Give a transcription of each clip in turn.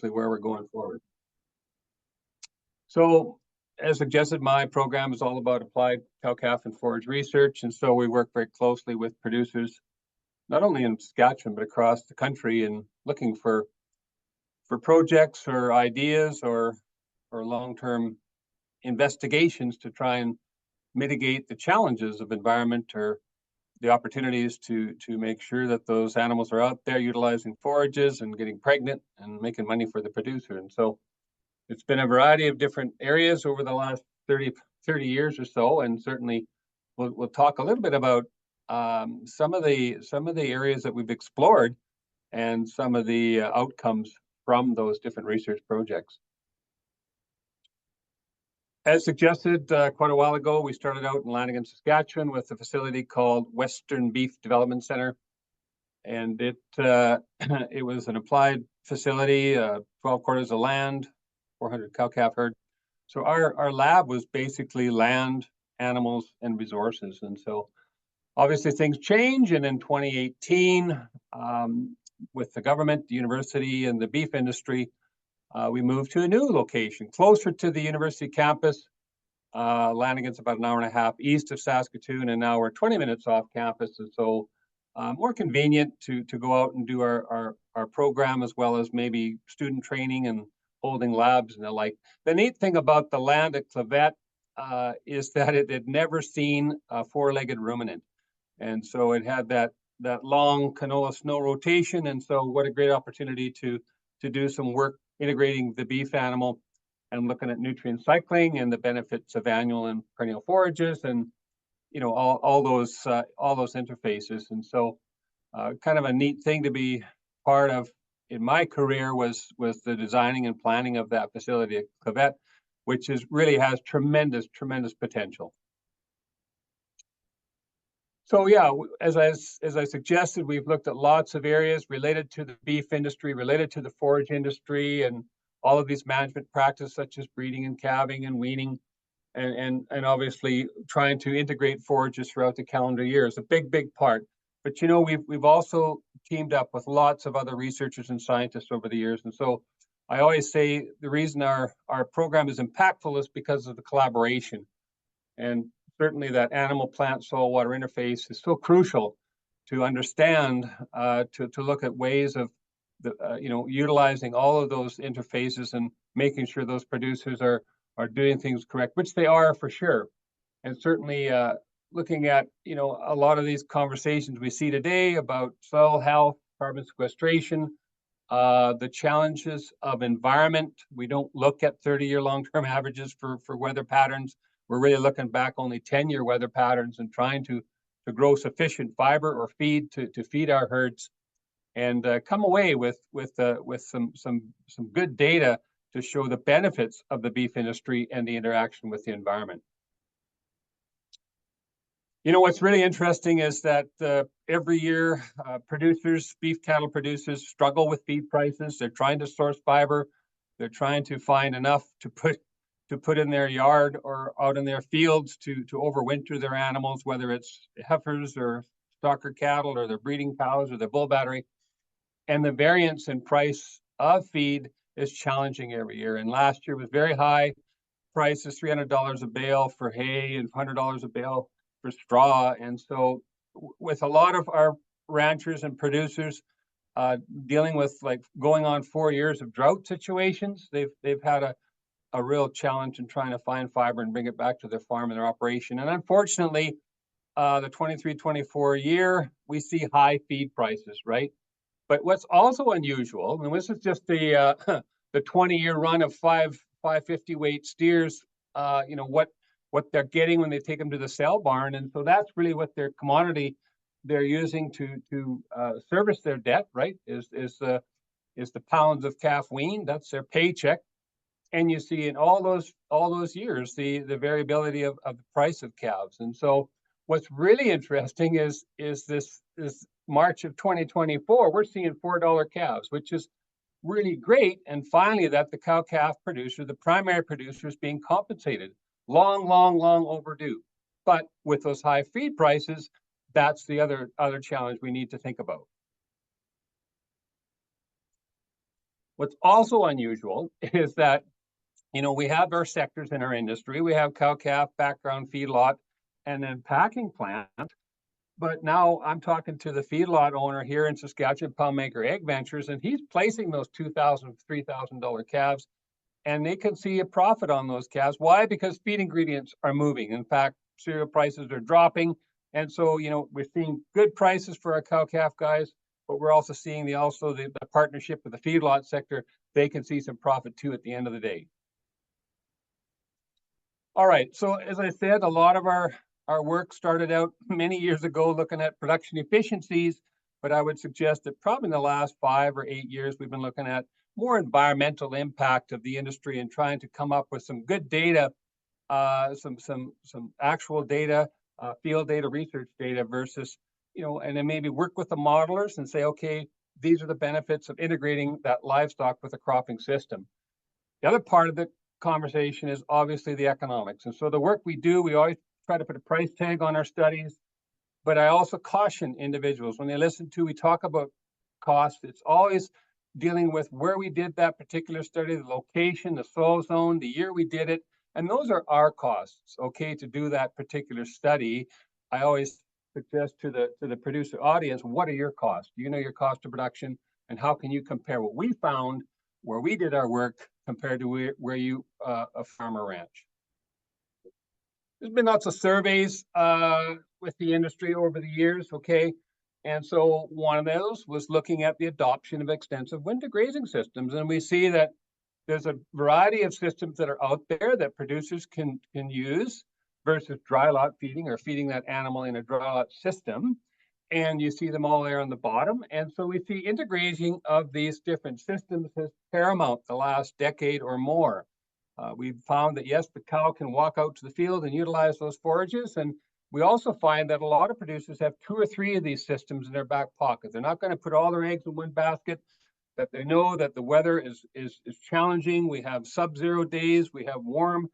hopefully where we're going forward. So as suggested, my program is all about applied cow-calf and forage research. And so we work very closely with producers, not only in Saskatchewan, but across the country, and looking for projects or ideas or long-term investigations to try and mitigate the challenges of environment or the opportunities to make sure that those animals are out there utilizing forages and getting pregnant and making money for the producer. And so it's been a variety of different areas over the last 30 years or so, and certainly we'll talk a little bit about some of the areas that we've explored and some of the outcomes from those different research projects. As suggested quite a while ago, we started out in Lanigan, Saskatchewan with a facility called Western Beef Development Center. And it was an applied facility, 12 quarters of land, 400 cow-calf herd. So our lab was basically land, animals, and resources. And so obviously things change. And in 2018, with the government, the university, and the beef industry, we moved to a new location closer to the university campus. Lanigan's about an hour and a half east of Saskatoon, and now we're 20 minutes off campus. And so more convenient to go out and do our program, as well as maybe student training and holding labs and the like. The neat thing about the land at Clavet is that it had never seen a four-legged ruminant. And so it had that long canola snow rotation. And so what a great opportunity to do some work integrating the beef animal and looking at nutrient cycling and the benefits of annual and perennial forages, and all those interfaces. And so kind of a neat thing to be part of in my career was the designing and planning of that facility at Clavet, which really has tremendous potential. So yeah, as I suggested, we've looked at lots of areas related to the beef industry, related to the forage industry, and all of these management practices such as breeding and calving and weaning, and obviously trying to integrate forages throughout the calendar year is a big part. But we've also teamed up with lots of other researchers and scientists over the years. And so I always say the reason our program is impactful is because of the collaboration. And certainly that animal, plant, soil, water interface is so crucial to understand, to look at ways of utilizing all of those interfaces and making sure those producers are doing things correct, which they are for sure. And certainly looking at, a lot of these conversations we see today about soil health, carbon sequestration, the challenges of environment. We don't look at 30-year long-term averages for weather patterns. We're really looking back only 10-year weather patterns and trying to grow sufficient fiber or feed to feed our herds, and come away with some good data to show the benefits of the beef industry and the interaction with the environment. What's really interesting is that every year beef cattle producers struggle with feed prices. They're trying to source fiber. They're trying to find enough to put in their yard or out in their fields to overwinter their animals, whether it's heifers or stocker cattle or their breeding cows or their bull battery. And the variance in price of feed is challenging every year. And last year was very high prices, $300 a bale for hay and $100 a bale for straw. And so with a lot of our ranchers and producers dealing with going on 4 years of drought situations, they've had a real challenge in trying to find fiber and bring it back to their farm and their operation. And unfortunately, the 23-24 year, we see high feed prices, right? But what's also unusual, and this is just the 20-year run of 550 weight steers, what they're getting when they take them to the sale barn. And so that's really what their commodity they're using to service their debt, right? Is the pounds of calf weaned. That's their paycheck. And you see in all those years the variability of the price of calves. And so what's really interesting is this March of 2024, we're seeing $4 calves, which is really great. And finally, that the cow-calf producer, the primary producer, is being compensated. Long overdue. But with those high feed prices, that's the other challenge we need to think about. What's also unusual is that, we have our sectors in our industry. We have cow-calf, background feedlot, and then packing plant. But now I'm talking to the feedlot owner here in Saskatchewan, Poundmaker Egg Ventures, and he's placing those $2,000, $3,000 calves, and they can see a profit on those calves. Why? Because feed ingredients are moving. In fact, cereal prices are dropping. And so, we're seeing good prices for our cow-calf guys, but we're also seeing the partnership with the feedlot sector. They can see some profit too at the end of the day. All right, so as I said, a lot of our work started out many years ago looking at production efficiencies, but I would suggest that probably in the last 5 or 8 years, we've been looking at more environmental impact of the industry and trying to come up with some good data, some actual data, field data, research data versus, and then maybe work with the modelers and say, okay, these are the benefits of integrating that livestock with a cropping system. The other part of the conversation is obviously the economics. And so the work we do, we always try to put a price tag on our studies, but I also caution individuals when they listen to, we talk about cost, it's always dealing with where we did that particular study, the location, the soil zone, the year we did it, and those are our costs, okay, to do that particular study. I always suggest to the producer audience, what are your costs? Do you know your cost of production, and how can you compare what we found where we did our work compared to where you a farmer ranch? There's been lots of surveys with the industry over the years, okay? And so one of those was looking at the adoption of extensive winter grazing systems. And we see that there's a variety of systems that are out there that producers can use versus dry lot feeding or feeding that animal in a dry lot system. And you see them all there on the bottom. And so we see integrating of these different systems as paramount the last decade or more. We've found that, yes, the cow can walk out to the field and utilize those forages. And we also find that a lot of producers have 2 or 3 of these systems in their back pocket. They're not going to put all their eggs in one basket, that they know that the weather is challenging. We have sub-zero days. We have warm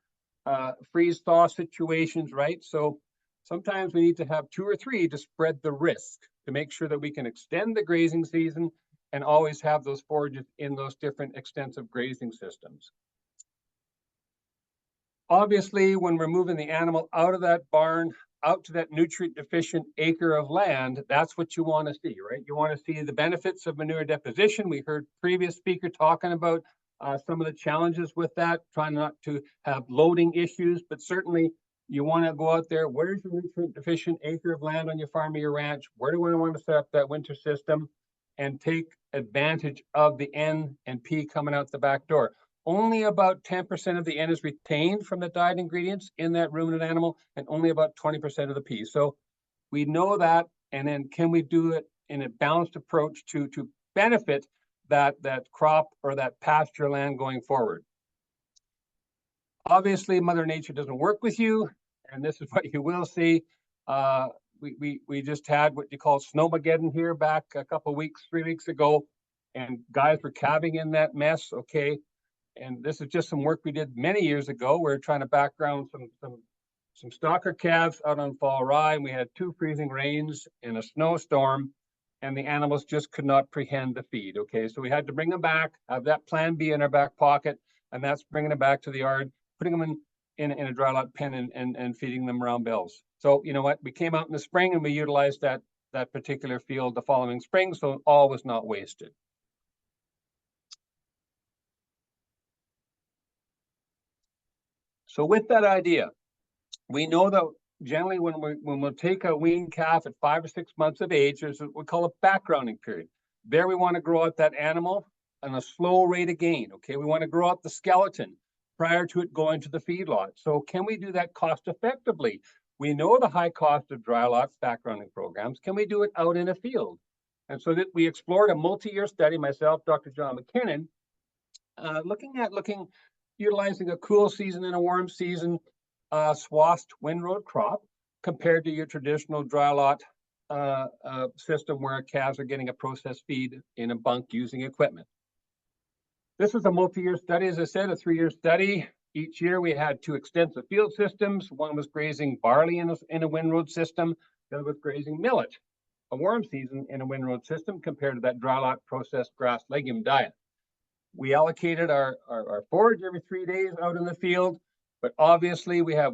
freeze-thaw situations, right? So sometimes we need to have 2 or 3 to spread the risk, to make sure that we can extend the grazing season and always have those forages in those different extensive grazing systems. Obviously, when we're moving the animal out of that barn, out to that nutrient deficient acre of land, that's what you want to see, right? You want to see the benefits of manure deposition. We heard previous speaker talking about some of the challenges with that, trying not to have loading issues, but certainly you want to go out there. Where's your nutrient deficient acre of land on your farm or your ranch? Where do I want to set up that winter system and take advantage of the N and P coming out the back door? Only about 10% of the N is retained from the diet ingredients in that ruminant animal, and only about 20% of the P. So we know that, and then can we do it in a balanced approach to benefit that crop or that pasture land going forward? Obviously, Mother Nature doesn't work with you, and this is what you will see. We just had what you call snowmageddon here back a couple of weeks, 3 weeks ago, and guys were calving in that mess, okay? And this is just some work we did many years ago. We were trying to background some stalker calves out on fall rye, and we had 2 freezing rains and a snowstorm, and the animals just could not prehend the feed, okay? So we had to bring them back, have that plan B in our back pocket, and that's bringing them back to the yard, putting them in a dry lot pen and feeding them around bells. So you know what? We came out in the spring and we utilized that particular field the following spring, so all was not wasted. So with that idea, we know that generally when we'll take a weaned calf at 5 or 6 months of age, there's what we call a backgrounding period. There we want to grow out that animal on a slow rate of gain, okay? We want to grow out the skeleton prior to it going to the feedlot. So can we do that cost effectively? We know the high cost of dry lot backgrounding programs. Can we do it out in a field? And so that we explored a multi-year study, myself, Dr. John McKinnon, utilizing a cool season and a warm season swathed windrow crop compared to your traditional dry lot system where calves are getting a processed feed in a bunk using equipment. This was a multi-year study, as I said, a 3-year study. Each year we had 2 extensive field systems. One was grazing barley in a windrow system. The other was grazing millet, a warm season in a windrow system compared to that dry lot processed grass legume diet. We allocated our forage every 3 days out in the field, but obviously we have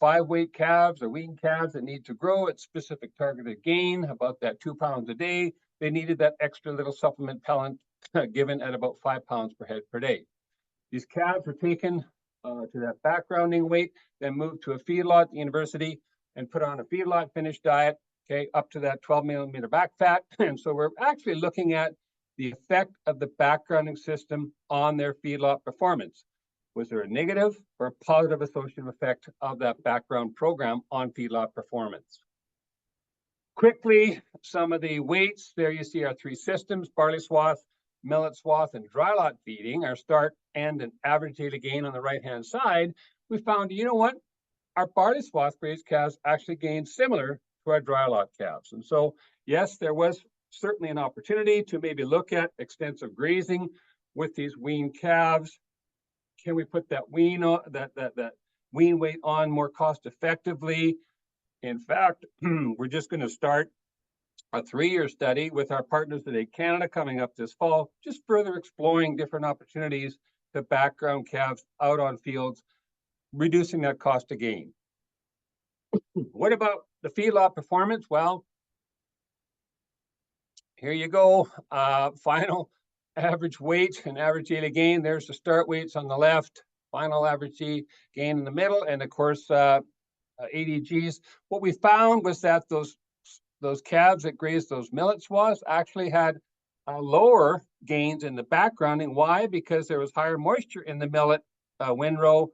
5-weight calves or wean calves that need to grow at specific targeted gain, about that 2 pounds a day. They needed that extra little supplement pellet given at about 5 pounds per head per day. These calves were taken to that backgrounding weight, then moved to a feedlot at the university and put on a feedlot finished diet, okay, up to that 12 millimeter back fat. And so we're actually looking at the effect of the backgrounding system on their feedlot performance. Was there a negative or a positive associative effect of that background program on feedlot performance? Quickly, some of the weights. There you see our 3 systems: barley swath, millet swath, and dry lot feeding, our start and an average daily gain on the right-hand side. We found, you know what? Our barley swath grazed calves actually gained similar to our dry lot calves. And so, yes, there was certainly an opportunity to maybe look at extensive grazing with these wean calves. Can we put that wean weight on more cost effectively? In fact, we're just going to start a 3-year study with our partners at Ag Canada coming up this fall, just further exploring different opportunities to background calves out on fields, reducing that cost of gain. What about the feedlot performance? Well, here you go. Final average weight and average daily gain. There's the start weights on the left, final average gain in the middle, and of course, ADGs. What we found was that those calves that grazed those millet swaths actually had lower gains in the backgrounding. Why? Because there was higher moisture in the millet windrow,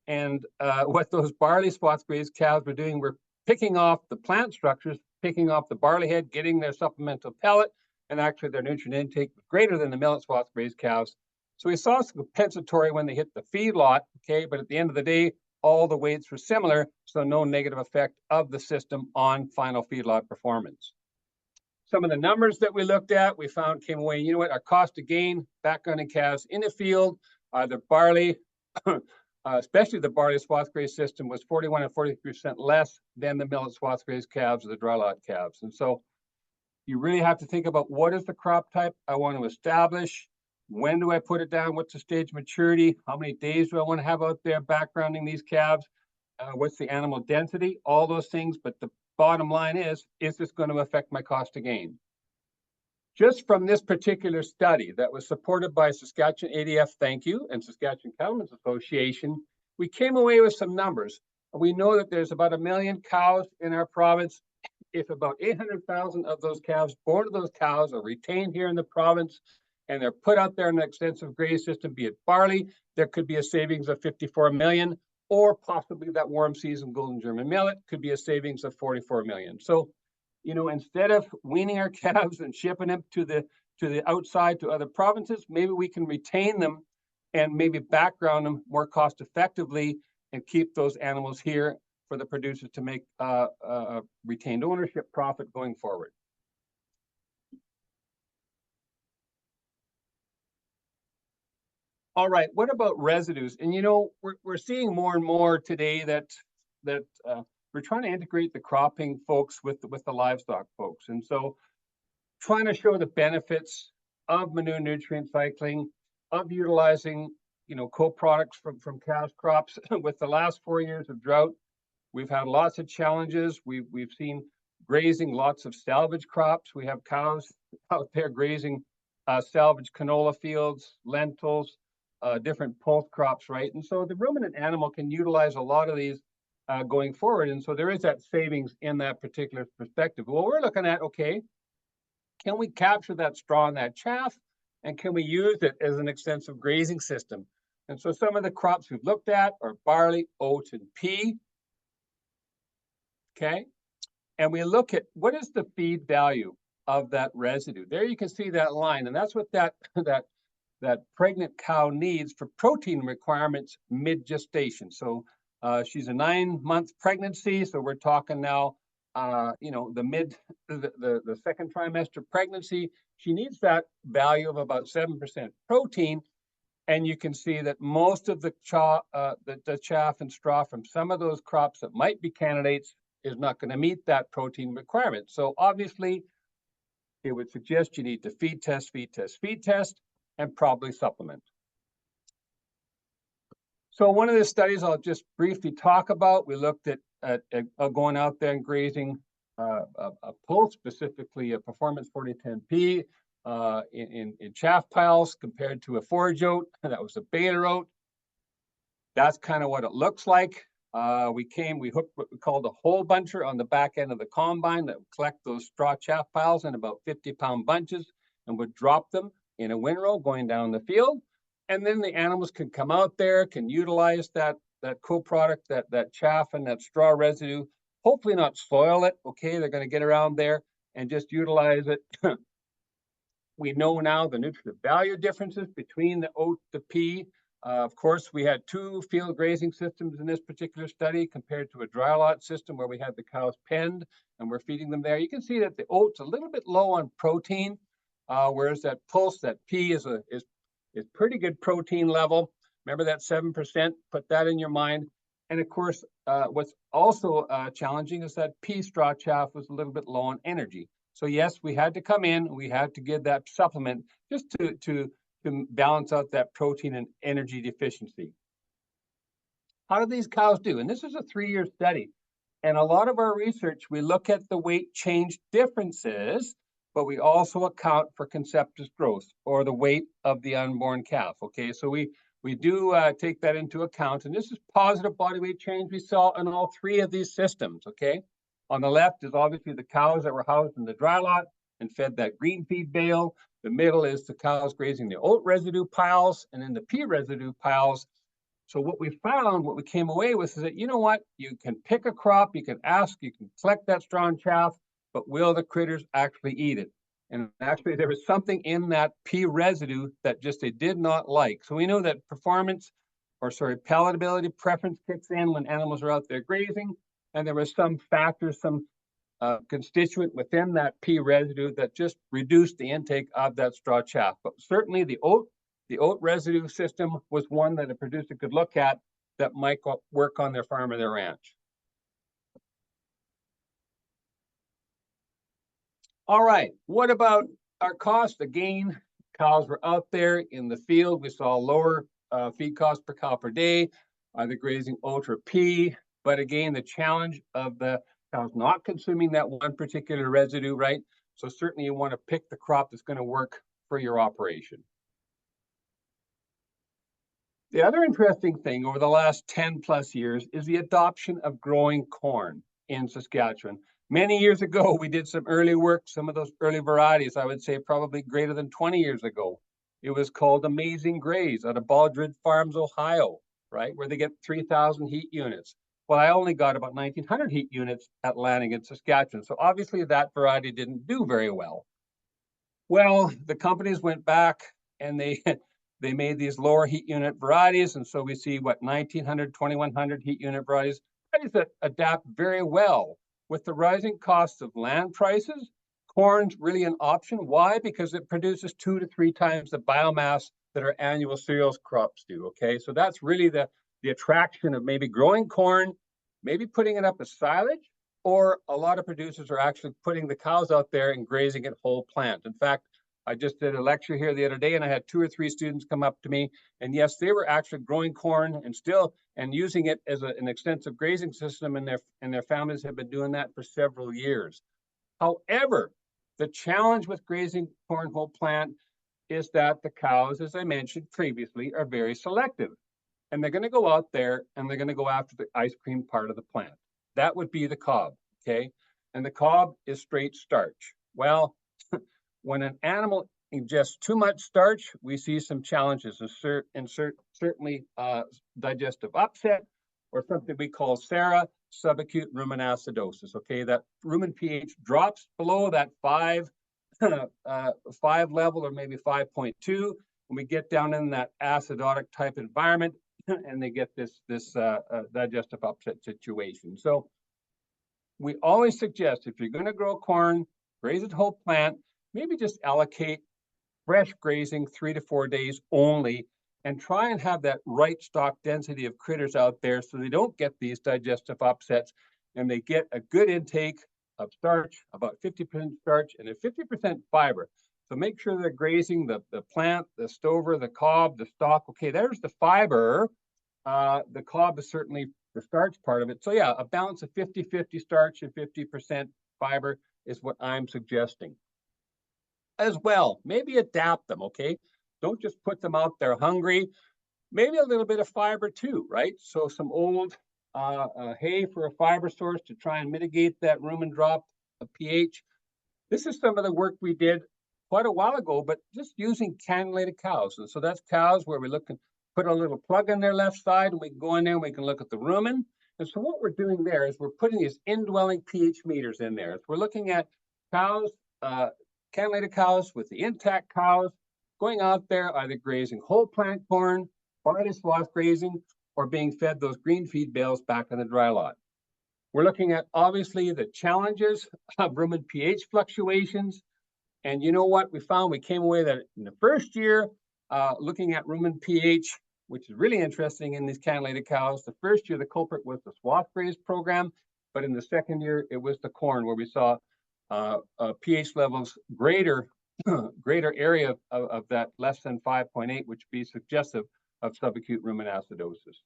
and what those barley swath grazed calves were doing were picking off the plant structures, picking off the barley head, getting their supplemental pellet, and actually their nutrient intake was greater than the millet swath grazed calves. So we saw some compensatory when they hit the feedlot, okay, but at the end of the day, all the weights were similar, so no negative effect of the system on final feedlot performance. Some of the numbers that we looked at, we found came away, you know what, our cost of gain, backgrounding calves in the field, the barley, especially the barley swath grazed system, was 41 and 43% less than the millet swath grazed calves or the dry lot calves. And so you really have to think about what is the crop type I want to establish. When do I put it down? What's the stage of maturity? How many days do I want to have out there backgrounding these calves? What's the animal density? All those things. But the bottom line is this going to affect my cost of gain? Just from this particular study that was supported by Saskatchewan ADF, thank you, and Saskatchewan Cattlemen's Association, we came away with some numbers. We know that there's about 1 million cows in our province. If about 800,000 of those calves born to those cows are retained here in the province, and they're put out there in an extensive graze system, be it barley, there could be a savings of 54 million, or possibly that warm season golden German millet could be a savings of 44 million. So, you know, instead of weaning our calves and shipping them to the outside to other provinces, maybe we can retain them and maybe background them more cost effectively and keep those animals here for the producers to make retained ownership profit going forward. All right, what about residues? And you know, we're seeing more and more today that we're trying to integrate the cropping folks with the livestock folks, and so trying to show the benefits of manure nutrient cycling, of utilizing, you know, co-products from cash crops. With the last 4 years of drought, we've had lots of challenges. We've seen grazing lots of salvage crops. We have cows out there grazing salvage canola fields, lentils, different pulse crops, right? And so the ruminant animal can utilize a lot of these going forward. And so there is that savings in that particular perspective. Well, we're looking at, okay, can we capture that straw and that chaff? And can we use it as an extensive grazing system? And so some of the crops we've looked at are barley, oats, and pea. Okay. And we look at what is the feed value of that residue. There you can see that line. And that's what that pregnant cow needs for protein requirements mid-gestation. So she's a 9-month pregnancy. So we're talking now, you know, the second trimester pregnancy. She needs that value of about 7% protein. And you can see that most of the chaff and straw from some of those crops that might be candidates is not going to meet that protein requirement. So obviously, it would suggest you need to feed test, and probably supplement. So one of the studies I'll just briefly talk about, we looked at going out there and grazing a pulse, specifically a Performance 4010P in chaff piles compared to a forage oat. That was a beta oat. That's kind of what it looks like. We hooked what we called a hole buncher on the back end of the combine that would collect those straw chaff piles in about 50-pound bunches and would drop them in a windrow going down the field. And then the animals can come out there, can utilize that co-product, that chaff and that straw residue, hopefully not soil it, okay? They're going to get around there and just utilize it. We know now the nutritive value differences between the oat, the pea. Of course, we had 2 field grazing systems in this particular study compared to a dry lot system where we had the cows penned and we're feeding them there. You can see that the oat's a little bit low on protein, whereas that pulse, that pea is pretty good protein level. Remember that 7%, put that in your mind. And of course, what's also challenging is that pea straw chaff was a little bit low on energy. So yes, we had to come in, we had to give that supplement just to balance out that protein and energy deficiency. How do these cows do? And this is a 3-year study. And a lot of our research, we look at the weight change differences, but we also account for conceptus growth, or the weight of the unborn calf. Okay, so we do take that into account. And this is positive body weight change we saw in all 3 of these systems. Okay, on the left is obviously the cows that were housed in the dry lot and fed that green feed bale. The middle is the cows grazing the oat residue piles, and then the pea residue piles. So what we found, what we came away with is that, you know what, you can pick a crop, you can ask, you can collect that straw and chaff, but will the critters actually eat it? And actually there was something in that pea residue that just they did not like. So we know that palatability preference kicks in when animals are out there grazing, and there was some factor, some constituent within that pea residue that just reduced the intake of that straw chaff. But certainly the oat residue system was one that a producer could look at that might work on their farm or their ranch. All right, what about our cost? Again, cows were out there in the field. We saw lower feed cost per cow per day, either grazing oat or pea. But again, the challenge of the cows not consuming that one particular residue, right? So certainly you want to pick the crop that's going to work for your operation. The other interesting thing over the last 10 plus years is the adoption of growing corn in Saskatchewan. Many years ago, we did some early work, some of those early varieties, I would say probably greater than 20 years ago. It was called Amazing Graze out of Baldred Farms, Ohio, right? Where they get 3,000 heat units. Well, I only got about 1,900 heat units at Lanigan, Saskatchewan. So obviously that variety didn't do very well. Well, the companies went back and they made these lower heat unit varieties. And so we see 1,900, 2,100 heat unit varieties that adapt very well. With the rising costs of land prices, corn's really an option. Why? Because it produces 2 to 3 times the biomass that our annual cereals crops do. Okay, so that's really the attraction of maybe growing corn, maybe putting it up as silage, or a lot of producers are actually putting the cows out there and grazing it whole plant. In fact, I just did a lecture here the other day and I had 2 or 3 students come up to me, and yes, they were actually growing corn and using it as an extensive grazing system, and their families have been doing that for several years. However, the challenge with grazing corn whole plant is that the cows, as I mentioned previously, are very selective. And they're going to go out there and they're going to go after the ice cream part of the plant. That would be the cob, okay? And the cob is straight starch. Well, when an animal ingests too much starch, we see some challenges, certainly digestive upset, or something we call SARA, subacute rumen acidosis. Okay, that rumen pH drops below that 5 level, or maybe 5.2, when we get down in that acidotic type environment, and they get this digestive upset situation. So we always suggest, if you're going to grow corn, graze it whole plant, maybe just allocate fresh grazing 3 to 4 days only, and try and have that right stock density of critters out there so they don't get these digestive upsets, and they get a good intake of starch, about 50% starch and a 50% fiber. So make sure they're grazing the plant, the stover, the cob, the stalk. Okay, there's the fiber. The cob is certainly the starch part of it. So yeah, a balance of 50-50 starch and 50% fiber is what I'm suggesting. As well, maybe adapt them, okay? Don't just put them out there hungry. Maybe a little bit of fiber too, right? So some old hay for a fiber source to try and mitigate that rumen drop of pH. This is some of the work we did quite a while ago, but just using cannulated cows. And so that's cows where we look and put a little plug on their left side, and we can go in there and we can look at the rumen. And so what we're doing there is we're putting these indwelling pH meters in there. So we're looking at cows, cannulated cows with the intact cows going out there, either grazing whole plant corn, barley swath grazing, or being fed those green feed bales back in the dry lot. We're looking at, obviously, the challenges of rumen pH fluctuations. And you know what we found? We came away that in the first year, looking at rumen pH, which is really interesting in these cannulated cows, the first year the culprit was the swath graze program, but in the second year, it was the corn where we saw pH levels greater area of that less than 5.8, which would be suggestive of subacute rumen acidosis.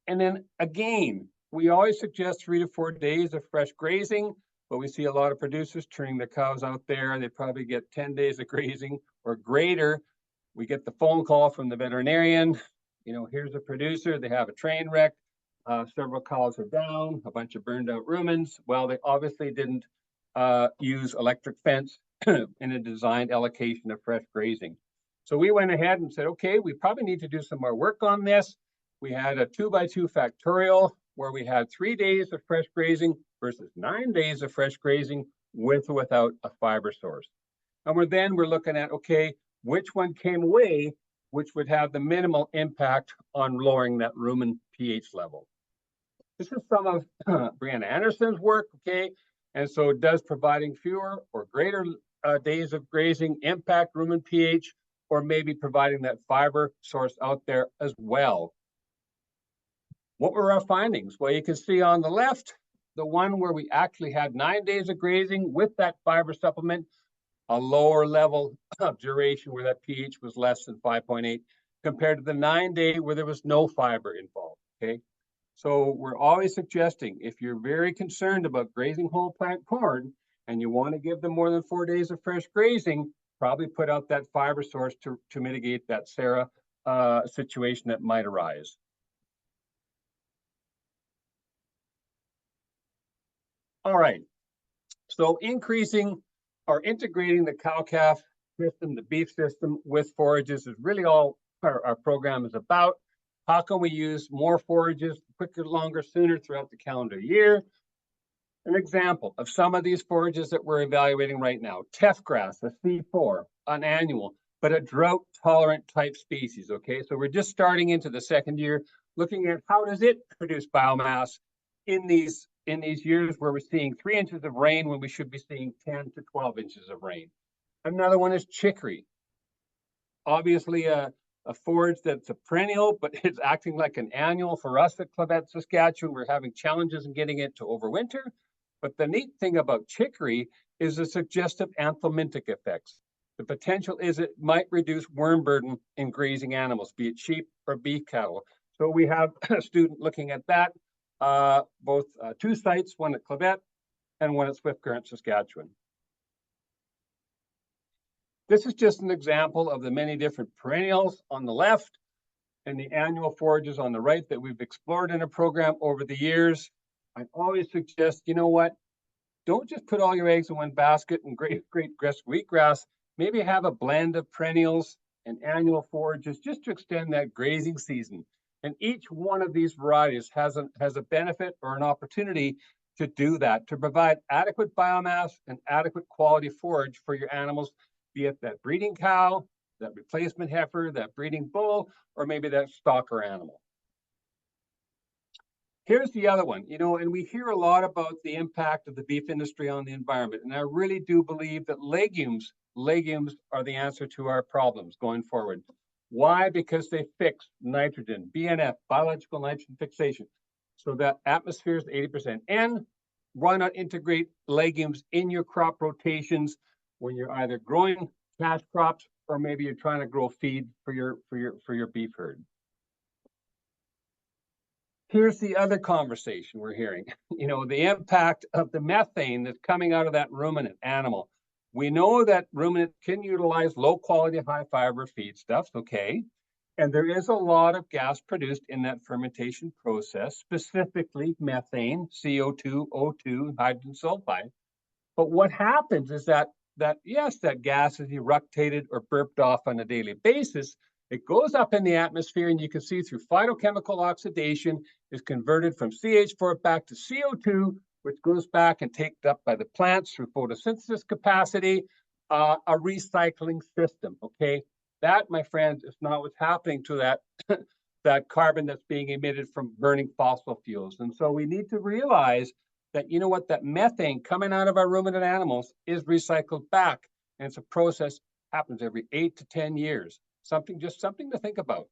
And then again, we always suggest 3 to 4 days of fresh grazing, but we see a lot of producers turning their cows out there. They probably get 10 days of grazing or greater. We get the phone call from the veterinarian. You know, here's a producer. They have a train wreck. Several cows are down, a bunch of burned out rumens. Well, they obviously didn't use electric fence in a designed allocation of fresh grazing. So we went ahead and said, okay, we probably need to do some more work on this. We had a 2x2 factorial where we had 3 days of fresh grazing versus 9 days of fresh grazing with or without a fiber source. And we're looking at, okay, which one came away, which would have the minimal impact on lowering that rumen pH level. This is some of Brianna Anderson's work, okay? And so does providing fewer or greater days of grazing impact rumen pH, or maybe providing that fiber source out there as well? What were our findings? Well, you can see on the left, the one where we actually had 9 days of grazing with that fiber supplement, a lower level of duration where that pH was less than 5.8 compared to the 9-day where there was no fiber involved, okay? So we're always suggesting if you're very concerned about grazing whole plant corn and you want to give them more than 4 days of fresh grazing, probably put out that fiber source to mitigate that SARA situation that might arise. All right, so increasing or integrating the cow-calf system, the beef system with forages is really all our program is about. How can we use more forages quicker, longer, sooner throughout the calendar year? An example of some of these forages that we're evaluating right now: teff grass, a C4, an annual, but a drought-tolerant type species, okay? So we're just starting into the second year, looking at how does it produce biomass in these years where we're seeing 3 inches of rain when we should be seeing 10 to 12 inches of rain. Another one is chicory. Obviously, a forage that's a perennial, but it's acting like an annual for us at Clavet, Saskatchewan. We're having challenges in getting it to overwinter. But the neat thing about chicory is the suggestive anthelmintic effects. The potential is it might reduce worm burden in grazing animals, be it sheep or beef cattle. So we have a student looking at that, both 2 sites, one at Clavet and one at Swift Current, Saskatchewan. This is just an example of the many different perennials on the left and the annual forages on the right that we've explored in a program over the years. I always suggest, you know what? Don't just put all your eggs in one basket and great wheatgrass. Maybe have a blend of perennials and annual forages just to extend that grazing season. And each one of these varieties has a benefit or an opportunity to do that, to provide adequate biomass and adequate quality forage for your animals, be it that breeding cow, that replacement heifer, that breeding bull, or maybe that stocker animal. Here's the other one, you know, and we hear a lot about the impact of the beef industry on the environment. And I really do believe that legumes are the answer to our problems going forward. Why? Because they fix nitrogen, BNF, biological nitrogen fixation. So that atmosphere is 80% N, why not integrate legumes in your crop rotations when you're either growing cash crops or maybe you're trying to grow feed for your beef herd. Here's the other conversation we're hearing. The impact of the methane that's coming out of that ruminant animal. We know that ruminants can utilize low quality, high fiber feedstuffs, okay? And there is a lot of gas produced in that fermentation process, specifically methane, CO2, O2, hydrogen sulfide. But what happens is that yes, that gas is eructated or burped off on a daily basis. It goes up in the atmosphere, and you can see through phytochemical oxidation is converted from CH4 back to CO2, which goes back and taken up by the plants through photosynthesis capacity, a recycling system, okay? That, my friends, is not what's happening to that carbon that's being emitted from burning fossil fuels. And so we need to realize that, that methane coming out of our ruminant animals is recycled back. And it's a process happens every 8 to 10 years. Something to think about.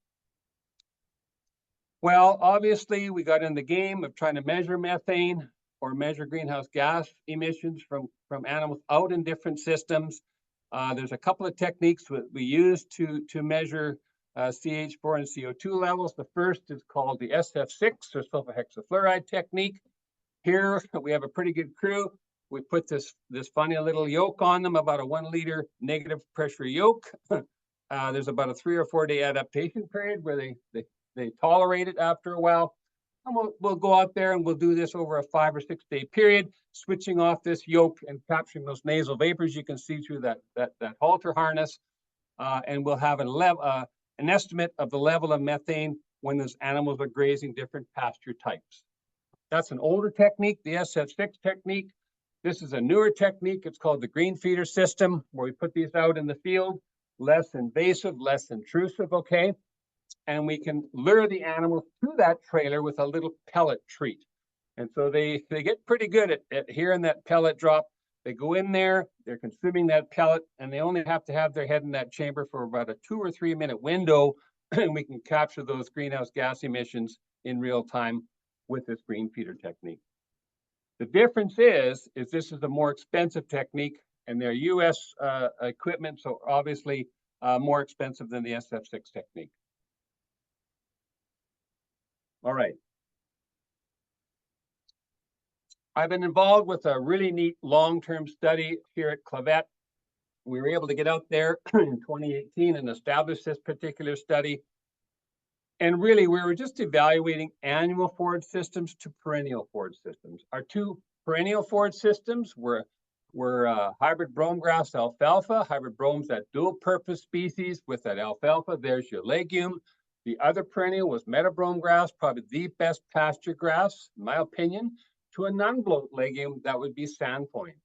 Well, obviously, we got in the game of trying to measure methane or measure greenhouse gas emissions from animals out in different systems. There's a couple of techniques that we use to measure CH4 and CO2 levels. The first is called the SF6 or sulfohexafluoride technique. Here we have a pretty good crew. We put this funny little yoke on them, about a 1 liter negative pressure yoke. There's about a 3 or 4 day adaptation period where they tolerate it after a while. And we'll go out there and we'll do this over a 5 or 6 day period, switching off this yoke and capturing those nasal vapors you can see through that halter harness. And we'll have an estimate of the level of methane when those animals are grazing different pasture types. That's an older technique, the SF6 technique. This is a newer technique. It's called the green feeder system, where we put these out in the field, less invasive, less intrusive, okay? And we can lure the animals to that trailer with a little pellet treat. And so they get pretty good at hearing that pellet drop. They go in there, they're consuming that pellet, and they only have to have their head in that chamber for about a 2 or 3 minute window, and we can capture those greenhouse gas emissions in real time with this green feeder technique. The difference is this is a more expensive technique, and they're US equipment, so obviously more expensive than the SF6 technique. All right. I've been involved with a really neat long-term study here at Clavet. We were able to get out there in 2018 and establish this particular study. And really, we were just evaluating annual forage systems to perennial forage systems. Our two perennial forage systems were hybrid brome grass alfalfa. Hybrid brome's that dual-purpose species with that alfalfa. There's your legume. The other perennial was metabrome grass, probably the best pasture grass, in my opinion, to a non-bloat legume that would be sandpoint.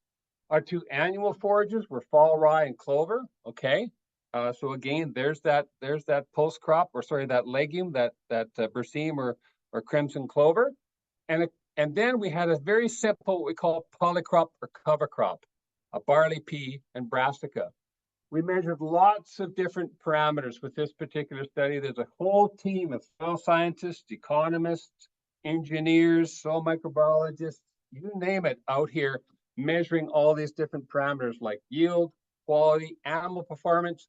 Our two annual forages were fall rye and clover, okay? So again, there's that post crop, or sorry, that legume, that berseem or crimson clover, and then we had a very simple what we call polycrop or cover crop, a barley, pea, and brassica. We measured lots of different parameters with this particular study. There's a whole team of soil scientists, economists, engineers, soil microbiologists, you name it, out here measuring all these different parameters like yield, quality, animal performance,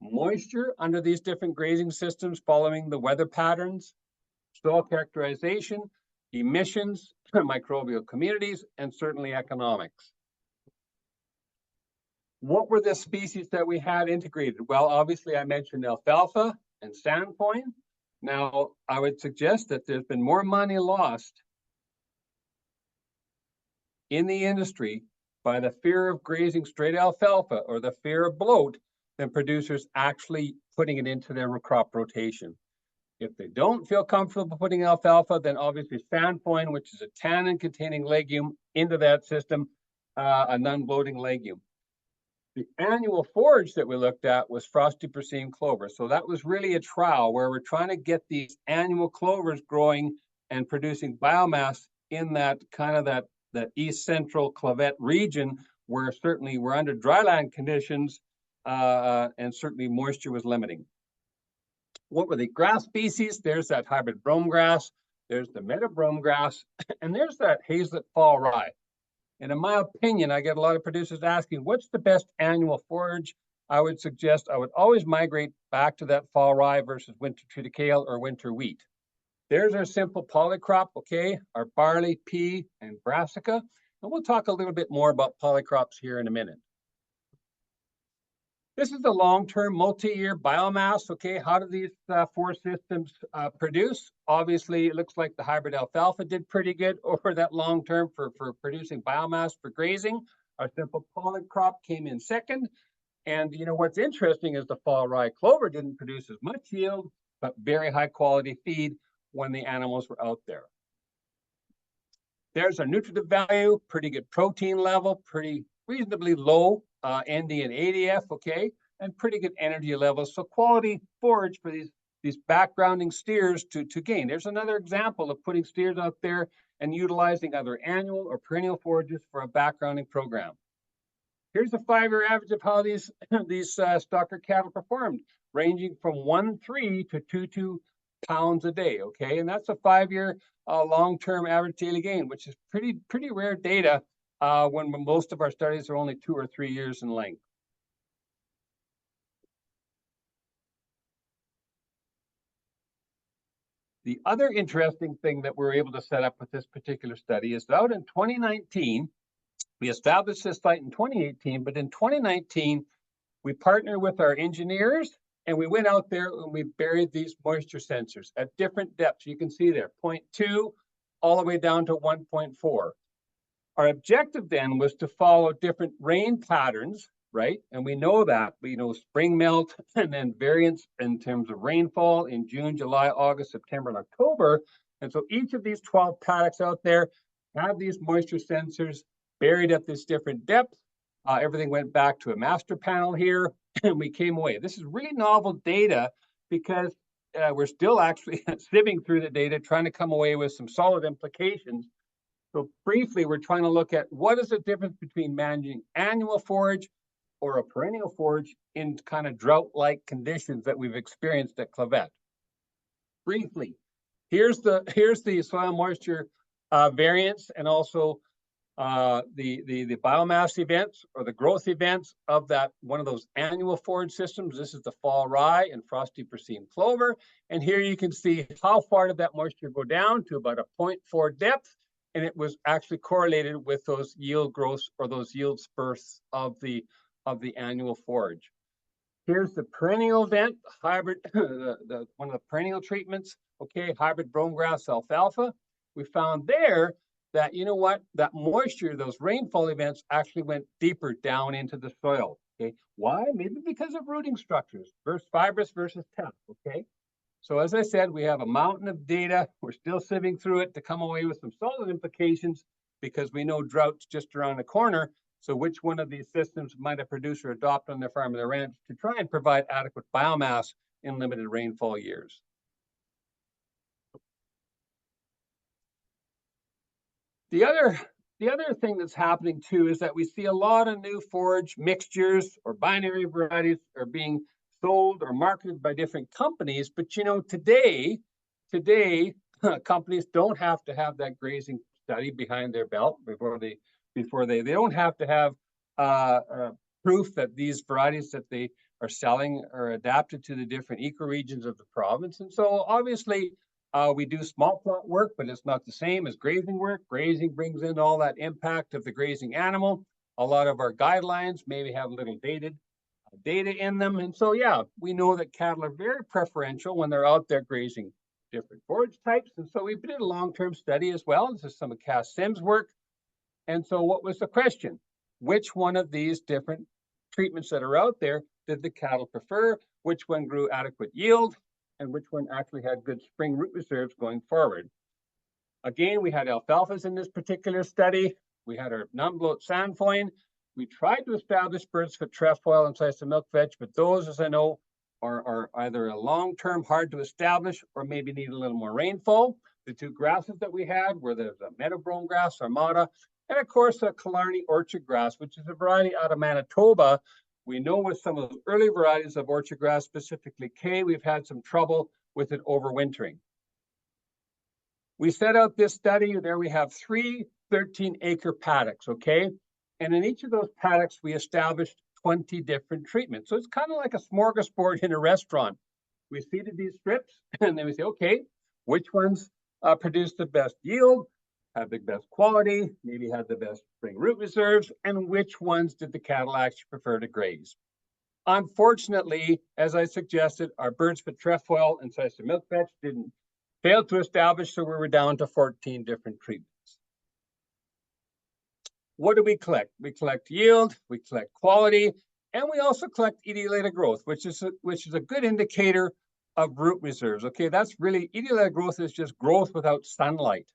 moisture under these different grazing systems following the weather patterns, soil characterization, emissions, microbial communities, and certainly economics. What were the species that we had integrated? Well, obviously I mentioned alfalfa and sandpoint. Now, I would suggest that there's been more money lost in the industry by the fear of grazing straight alfalfa or the fear of bloat than producers actually putting it into their crop rotation. If they don't feel comfortable putting alfalfa, then obviously sandpoint, which is a tannin-containing legume, into that system, a non-bloating legume. The annual forage that we looked at was frosty berseem clover. So that was really a trial where we're trying to get these annual clovers growing and producing biomass in that kind of that east central Clavet region, where certainly we're under dryland conditions and certainly moisture was limiting. What were the grass species? There's that hybrid brome grass. there's the meadow brome grass, and there's that hazelet fall rye. And in my opinion, I get a lot of producers asking, what's the best annual forage? I would suggest I would always migrate back to that fall rye versus winter triticale or winter wheat. There's our simple polycrop, okay, our barley, pea, and brassica. And we'll talk a little bit more about polycrops here in a minute. This is the long-term multi-year biomass, okay? How do these four systems produce? Obviously, it looks like the hybrid alfalfa did pretty good over that long term for producing biomass for grazing. Our simple polycrop came in second. And you know what's interesting is the fall rye clover didn't produce as much yield, but very high quality feed when the animals were out there. There's our nutritive value, pretty good protein level, pretty reasonably low ND and ADF, okay, and pretty good energy levels. So quality forage for these backgrounding steers to gain. There's another example of putting steers out there and utilizing either annual or perennial forages for a backgrounding program. Here's the 5-year average of how these stocker cattle performed, ranging from 1.3 to 2.2 pounds a day, okay? And that's a 5-year long-term average daily gain, which is pretty rare data when most of our studies are only 2 or 3 years in length. The other interesting thing that we're able to set up with this particular study is that out in 2019, we established this site in 2018, but in 2019, we partnered with our engineers and we went out there and we buried these moisture sensors at different depths. You can see there, 0.2 all the way down to 1.4. Our objective then was to follow different rain patterns, right? And we know that, spring melt and then variance in terms of rainfall in June, July, August, September, and October. And so each of these 12 paddocks out there have these moisture sensors buried at this different depth. Everything went back to a master panel here, and we came away. This is really novel data because we're still actually sieving through the data, trying to come away with some solid implications. So briefly, we're trying to look at what is the difference between managing annual forage or a perennial forage in kind of drought-like conditions that we've experienced at Clavette. Briefly, here's the soil moisture variance and also the biomass events or the growth events of that one of those annual forage systems. This is the fall rye and frosty Persine clover. And here you can see how far did that moisture go down to about a 0.4 depth. And it was actually correlated with those yield growths or those yield spurts of the annual forage. Here's the perennial event, hybrid, one of the perennial treatments, okay, hybrid brome grass alfalfa. We found there that, you know what, that moisture, those rainfall events actually went deeper down into the soil, okay? Why? Maybe because of rooting structures, fibrous versus tough, okay? So as I said, we have a mountain of data. We're still sieving through it to come away with some solid implications because we know drought's just around the corner. So which one of these systems might a producer adopt on their farm or their ranch to try and provide adequate biomass in limited rainfall years? The other thing that's happening too is that we see a lot of new forage mixtures or binary varieties are being sold or marketed by different companies. But today companies don't have to have that grazing study behind their belt before they don't have to have proof that these varieties that they are selling are adapted to the different ecoregions of the province. And so obviously we do small plot work, but it's not the same as grazing work. Grazing brings in all that impact of the grazing animal. A lot of our guidelines maybe have a little dated data in them. And so, yeah, we know that cattle are very preferential when they're out there grazing different forage types. And so we did a long-term study as well. This is some of Cass Sims' work. And so what was the question? Which one of these different treatments that are out there did the cattle prefer? Which one grew adequate yield? And which one actually had good spring root reserves going forward? Again, we had alfalfas in this particular study. We had our non-bloat sandfoin. We tried to establish birds for trefoil and slice of milk veg, but those, as I know, are either a long-term hard to establish or maybe need a little more rainfall. The two grasses that we had were the meadow brome grass, armada, and of course, a Killarney orchard grass, which is a variety out of Manitoba. We know with some of those early varieties of orchard grass, specifically K, we've had some trouble with it overwintering. We set out this study. There we have 3 13-acre paddocks, okay? And in each of those paddocks, we established 20 different treatments. So it's kind of like a smorgasbord in a restaurant. We seeded these strips, and then we say, okay, which ones produce the best yield, have the best quality, maybe had the best spring root reserves, and which ones did the cattle actually prefer to graze? Unfortunately, as I suggested, our birds for trefoil and sisal milk vetch didn't fail to establish, so we were down to 14 different treatments. What do we collect? We collect yield, we collect quality, and we also collect etiolated growth, which is a good indicator of root reserves. Okay, that's really, etiolated growth is just growth without sunlight.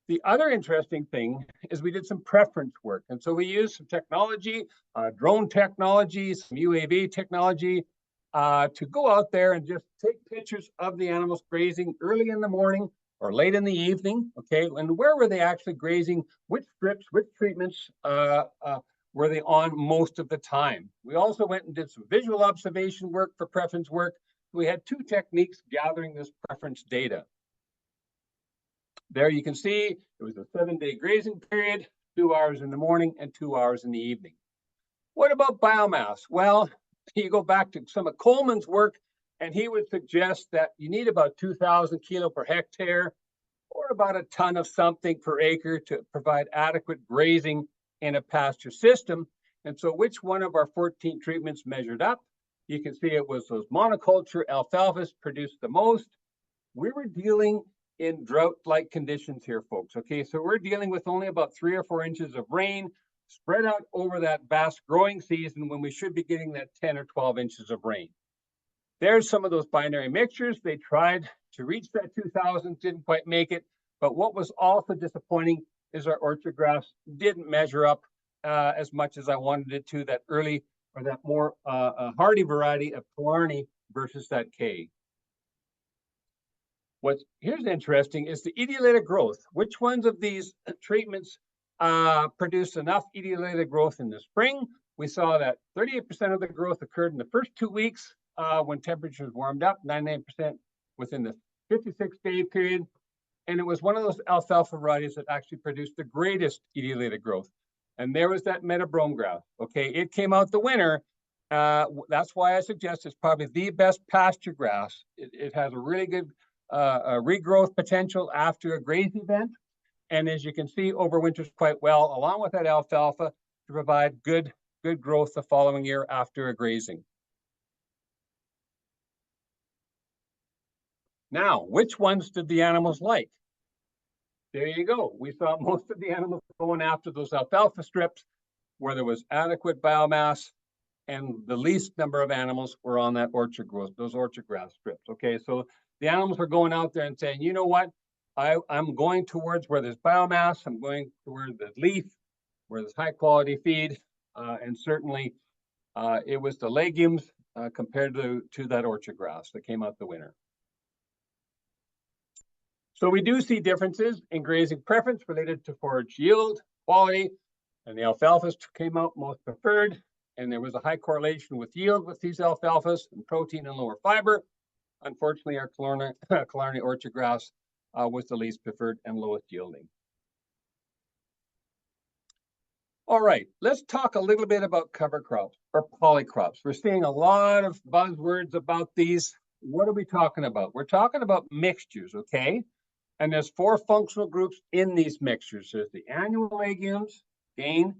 The other interesting thing is we did some preference work. And so we used some technology, drone technology, some UAV technology to go out there and just take pictures of the animals grazing early in the morning or late in the evening, okay? And where were they actually grazing? Which strips, which treatments were they on most of the time? We also went and did some visual observation work for preference work. We had 2 techniques gathering this preference data. There you can see it was a 7-day grazing period, 2 hours in the morning and 2 hours in the evening. What about biomass? Well, you go back to some of Coleman's work, and he would suggest that you need about 2,000 kilo per hectare or about a ton of something per acre to provide adequate grazing in a pasture system. And so which one of our 14 treatments measured up? You can see it was those monoculture alfalfas produced the most. We were dealing in drought-like conditions here, folks. Okay, so we're dealing with only about 3 or 4 inches of rain spread out over that vast growing season when we should be getting that 10 or 12 inches of rain. There's some of those binary mixtures. They tried to reach that 2,000, didn't quite make it. But what was also disappointing is our orchard grass didn't measure up as much as I wanted it to, that early or that more hardy variety of Killarney versus that K. What's here's interesting is the etiolated growth. Which ones of these treatments produced enough etiolated growth in the spring? We saw that 38% of the growth occurred in the first 2 weeks when temperatures warmed up, 99% within the 56-day period. And it was one of those alfalfa varieties that actually produced the greatest etiolated growth. And there was that metabrome grass. Okay, it came out the winner. That's why I suggest it's probably the best pasture grass. It has a really good regrowth potential after a graze event. And as you can see, overwinters quite well, along with that alfalfa, to provide good growth the following year after a grazing. Now, which ones did the animals like? There you go. We saw most of the animals going after those alfalfa strips where there was adequate biomass, and the least number of animals were on that orchard growth, those orchard grass strips. Okay, so the animals were going out there and saying, you know what, I'm going towards where there's biomass, I'm going towards the leaf, where there's high quality feed, and certainly it was the legumes compared to that orchard grass that came out the winner. So we do see differences in grazing preference related to forage yield, quality, and the alfalfas came out most preferred, and there was a high correlation with yield with these alfalfas and protein and lower fiber. Unfortunately, our Killarney orchard grass was the least preferred and lowest yielding. All right, let's talk a little bit about cover crops or polycrops. We're seeing a lot of buzzwords about these. What are we talking about? We're talking about mixtures, okay? And there's 4 functional groups in these mixtures. There's the annual legumes, gain.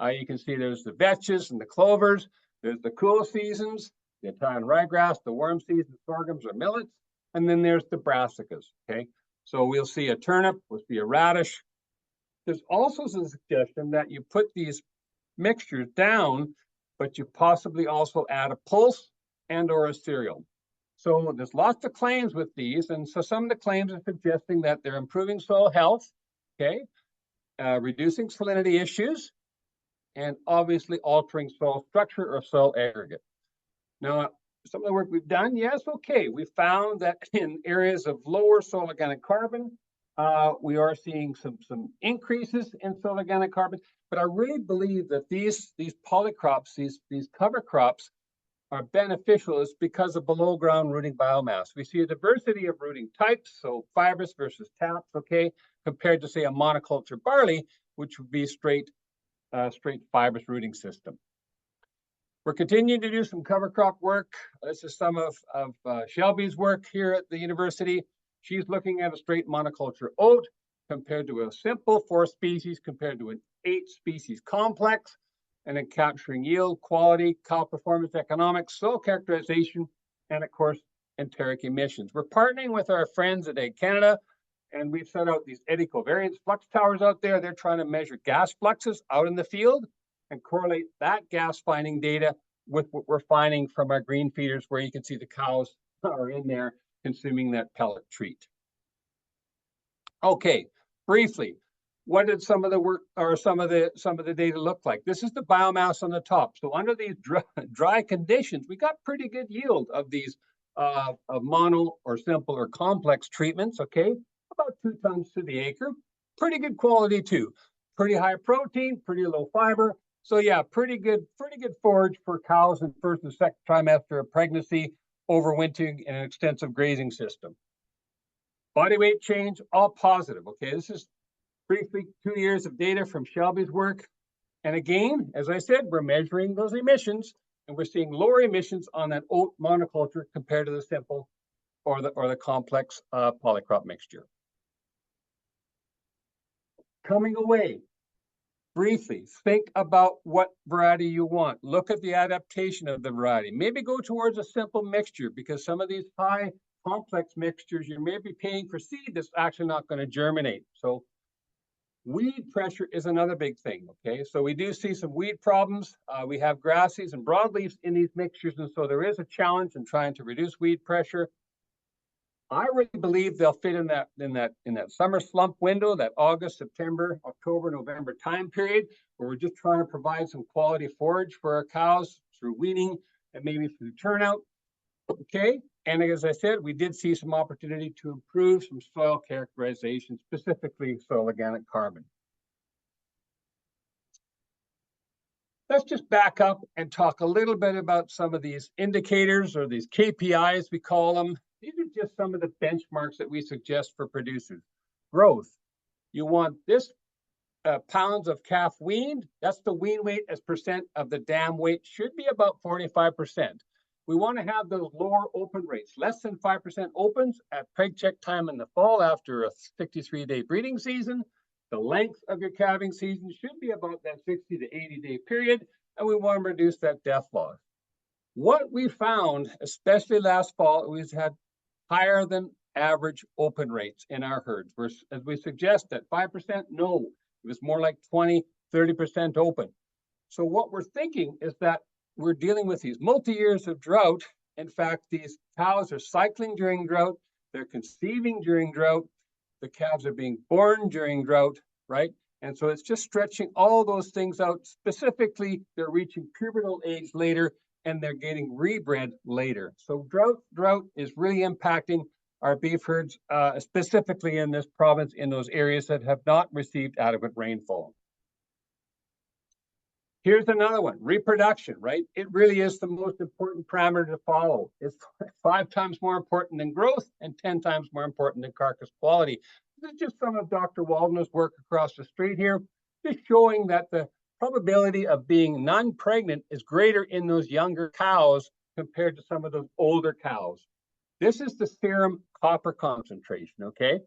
You can see there's the vetches and the clovers. There's the cool seasons, the Italian ryegrass, the warm season sorghums or millets. And then there's the brassicas, okay? So we'll see a turnip, we'll see a radish. There's also a suggestion that you put these mixtures down, but you possibly also add a pulse and or a cereal. So there's lots of claims with these, and so some of the claims are suggesting that they're improving soil health, okay, reducing salinity issues, and obviously altering soil structure or soil aggregate. Now, some of the work we've done, yes, okay, we found that in areas of lower soil organic carbon, we are seeing some increases in soil organic carbon, but I really believe that these polycrops, these cover crops, are beneficial is because of below ground rooting biomass. We see a diversity of rooting types, so fibrous versus taps, okay, compared to say a monoculture barley, which would be straight fibrous rooting system. We're continuing to do some cover crop work. This is some of Shelby's work here at the university. She's looking at a straight monoculture oat compared to a simple 4 species compared to an 8 species complex, and then capturing yield, quality, cow performance economics, soil characterization, and of course, enteric emissions. We're partnering with our friends at Ag Canada, and we've set out these eddy covariance flux towers out there. They're trying to measure gas fluxes out in the field and correlate that gas finding data with what we're finding from our green feeders, where you can see the cows are in there consuming that pellet treat. Okay, briefly, what did some of the work or some of the data look like? This is the biomass on the top. So under these dry conditions, we got pretty good yield of these of mono or simple or complex treatments. Okay, about 2 tons to the acre. Pretty good quality too. Pretty high protein, pretty low fiber. So yeah, pretty good forage for cows in first and second trimester of pregnancy, overwintering in an extensive grazing system. Body weight change, all positive. Okay, this is briefly 2 years of data from Shelby's work. And again, as I said, we're measuring those emissions, and we're seeing lower emissions on that oat monoculture compared to the simple or the complex polycrop mixture. Coming away, briefly, think about what variety you want. Look at the adaptation of the variety. Maybe go towards a simple mixture, because some of these high complex mixtures, you may be paying for seed that's actually not going to germinate. So weed pressure is another big thing, okay? So we do see some weed problems. We have grass seeds and broadleaves in these mixtures, and so there is a challenge in trying to reduce weed pressure. I really believe they'll fit in that summer slump window, that August, September, October, November time period, where we're just trying to provide some quality forage for our cows through weaning and maybe through turnout. Okay, and as I said, we did see some opportunity to improve some soil characterization, specifically soil organic carbon. Let's just back up and talk a little bit about some of these indicators, or these KPIs we call them. These are just some of the benchmarks that we suggest for producers. Growth. You want this pounds of calf weaned. That's the wean weight as percent of the dam weight, should be about 45%. We want to have those lower open rates, less than 5% opens at preg check time in the fall after a 63-day breeding season. The length of your calving season should be about that 60 to 80-day period, and we want to reduce that death loss. What we found, especially last fall, we've had higher than average open rates in our herds. As we suggest, at 5%, no, it was more like 20, 30% open. So what we're thinking is that we're dealing with these multi-years of drought. In fact, these cows are cycling during drought, they're conceiving during drought, the calves are being born during drought, right? And so it's just stretching all those things out. Specifically, they're reaching pubertal age later, and they're getting rebred later. So drought is really impacting our beef herds, specifically in this province, in those areas that have not received adequate rainfall. Here's another one, reproduction, right? It really is the most important parameter to follow. It's 5 times more important than growth and 10 times more important than carcass quality. This is just some of Dr. Waldner's work across the street here, just showing that the probability of being non-pregnant is greater in those younger cows compared to some of those older cows. This is the serum copper concentration, okay?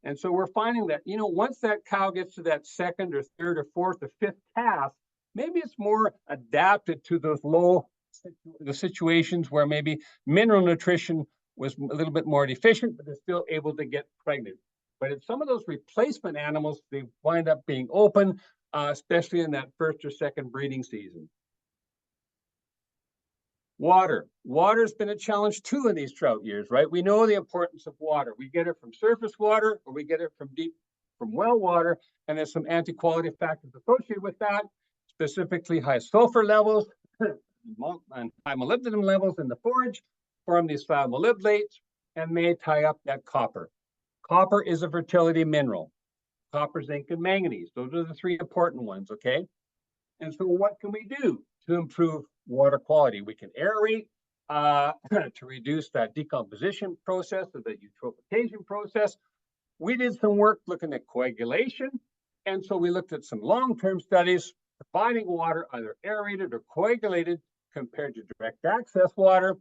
And so we're finding that, you know, once that cow gets to that second or third or fourth or fifth calf, maybe it's more adapted to those the situations where maybe mineral nutrition was a little bit more deficient, but they're still able to get pregnant. But in some of those replacement animals, they wind up being open, especially in that first or second breeding season. Water. Water's been a challenge too in these drought years, right? We know the importance of water. We get it from surface water, or we get it from well water, and there's some anti-quality factors associated with that, specifically high sulfur levels and high molybdenum levels in the forage form these thiomolybdates and may tie up that copper. Copper is a fertility mineral. Copper, zinc, and manganese. Those are the 3 important ones, okay? And so what can we do to improve water quality. We can aerate to reduce that decomposition process or the eutrophication process. We did some work looking at coagulation. And so we looked at some long-term studies providing water either aerated or coagulated compared to direct access water.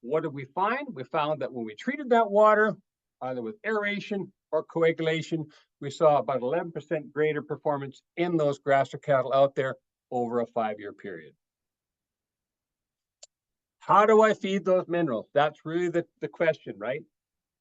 What did we find? We found that when we treated that water, either with aeration or coagulation, we saw about 11% greater performance in those grass or cattle out there over a 5-year period. How do I feed those minerals? That's really the question, right?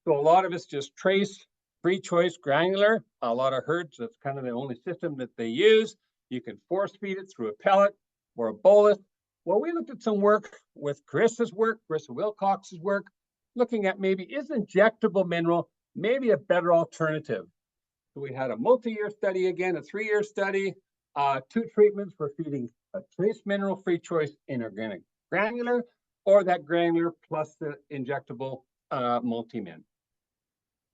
So a lot of it's just trace, free choice, granular. A lot of herds, that's kind of the only system that they use. You can force feed it through a pellet or a bolus. Well, we looked at some work with Carissa Wilcox's work, looking at maybe is injectable mineral maybe a better alternative. So we had a multi-year study again, a 3-year study, 2 treatments for feeding a trace mineral free choice inorganic granular, or that granular plus the injectable multi-min.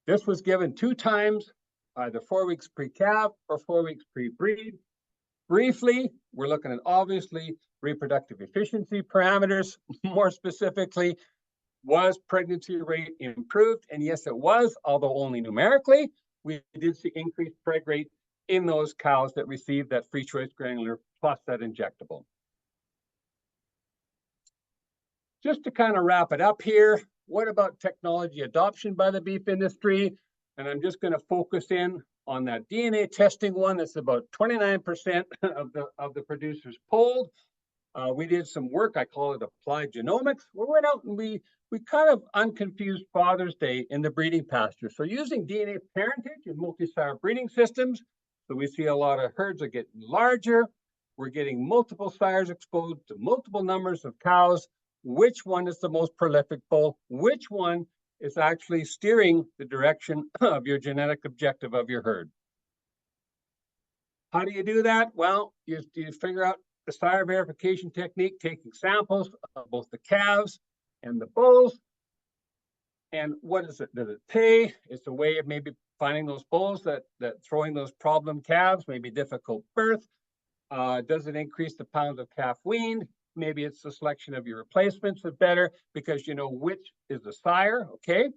This was given 2 times, either 4 weeks pre-calf or 4 weeks pre-breed. Briefly, we're looking at obviously reproductive efficiency parameters. More specifically, was pregnancy rate improved? And yes, it was, although only numerically. We did see increased preg rate in those cows that received that free choice granular plus that injectable. Just to kind of wrap it up here, what about technology adoption by the beef industry? And I'm just going to focus in on that DNA testing one. That's about 29% of the producers polled. We did some work, I call it applied genomics. We went out and we kind of unconfused Father's Day in the breeding pasture. So using DNA parentage in multi-sire breeding systems, so we see a lot of herds are getting larger. We're getting multiple sires exposed to multiple numbers of cows. Which one is the most prolific bull? Which one is actually steering the direction of your genetic objective of your herd? How do you do that? Well, you figure out the sire verification technique, taking samples of both the calves and the bulls. And what is it? Does it pay? It's a way of maybe finding those bulls that throwing those problem calves, maybe difficult birth. Does it increase the pounds of calf weaned? Maybe it's the selection of your replacements is better because you know which is the sire, okay?